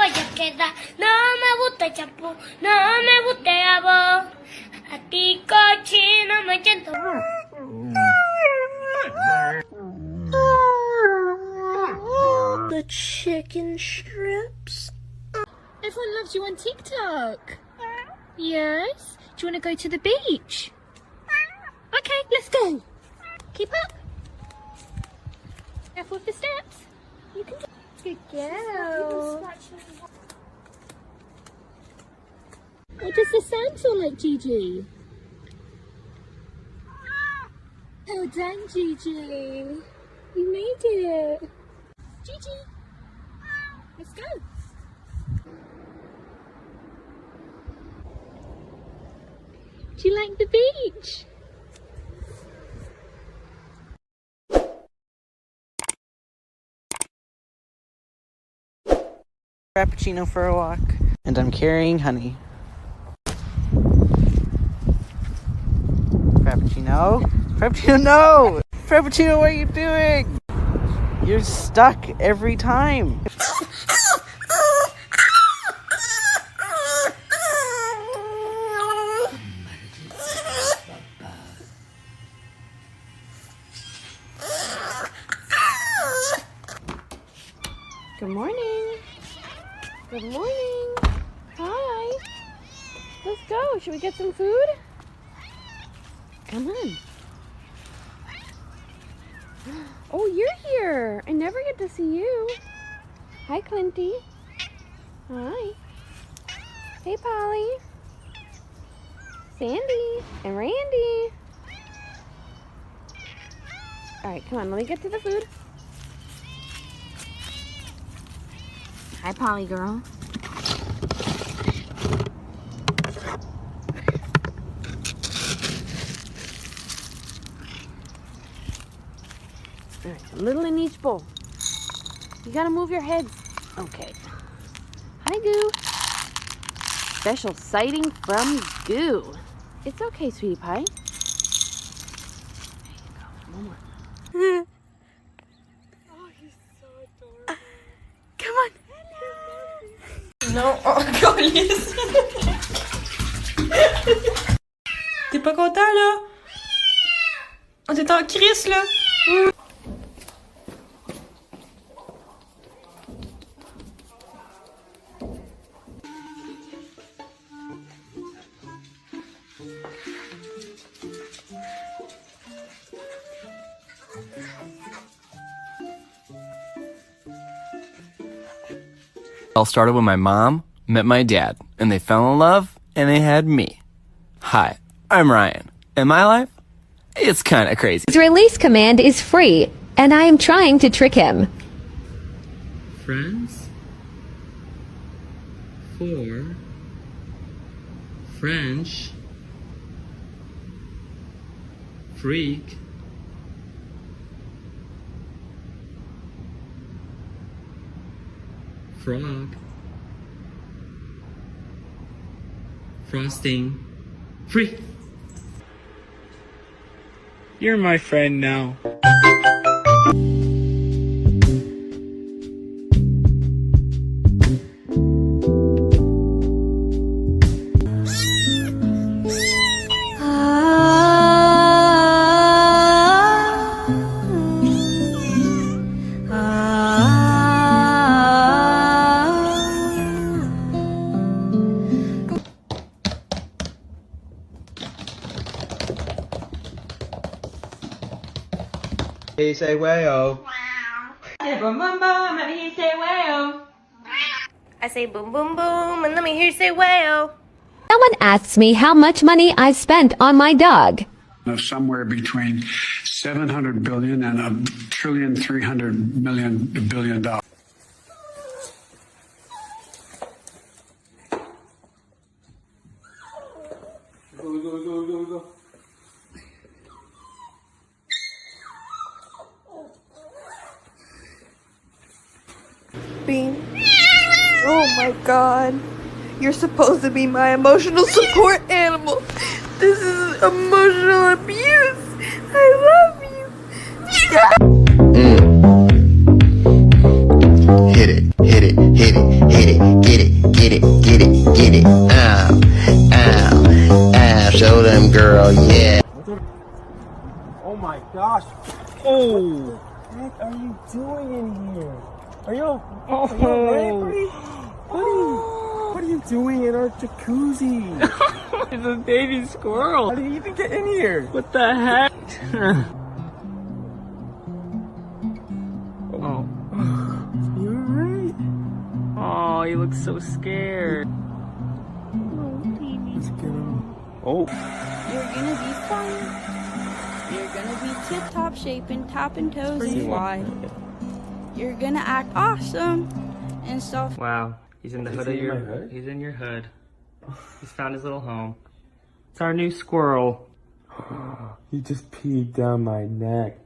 vaya a quedar. No me gusta el champú, no me gusta el jabón. A ti cochino me siento. The chicken strips. Everyone loves you on TikTok. Yes? Do you want to go to the beach? Okay, let's go. Keep up. Careful with the steps. You can do good girl. What does the sand feel like, Gigi? Well done, Gigi. You made it. Gigi, let's go. Do you like the beach? Frappuccino for a walk, and I'm carrying honey. Frappuccino? Frappuccino, no! Frappuccino, what are you doing? You're stuck every time. Good morning. Good morning. Hi. Let's go. Should we get some food? Come on. Oh, you're here. I never get to see you. Hi, Clinty. Hi. Hey, Polly. Sandy and Randy. All right, come on. Let me get to the food. Hi, Polly girl. All right, a little in each bowl. You gotta move your heads. Okay. Hi, Goo. Special sighting from Goo. It's okay, sweetie pie. There you go. One more. Oh, he's so adorable. Come on. Non, encore les. T'es pas content là? Oh, t'es en crise là? All started when my mom met my dad, and they fell in love, and they had me. Hi, I'm Ryan, and my life, it's kind of crazy. His release command is free, and I am trying to trick him. Friends for French freak frog frosting free. You're my friend now. He say way-oh. Yeah, boom boom boom, let me hear you say wow. I say boom, boom, boom, and let me hear you say wow. Someone asks me how much money I've spent on my dog. Of somewhere between 700 billion and $1.3 billion. Go, go, go, go, go. Bean. Oh my god. You're supposed to be my emotional support animal. This is emotional abuse. I love you. Hit it, hit it, hit it, hit it. gosh. Oh! What are you doing in here? Are you Oh! alright, What are you doing in our jacuzzi? It's a baby squirrel. How did you even get in here? What the heck? Oh. You alright? Oh, you look so scared. Let's get him. Oh. You're gonna be fine. You're gonna be tip-top shape and tapping toes and fly. You're gonna act awesome and stuff. Wow. He's in the hood of your hood. He's in your hood. He's found his little home. It's our new squirrel. He just peed down my neck.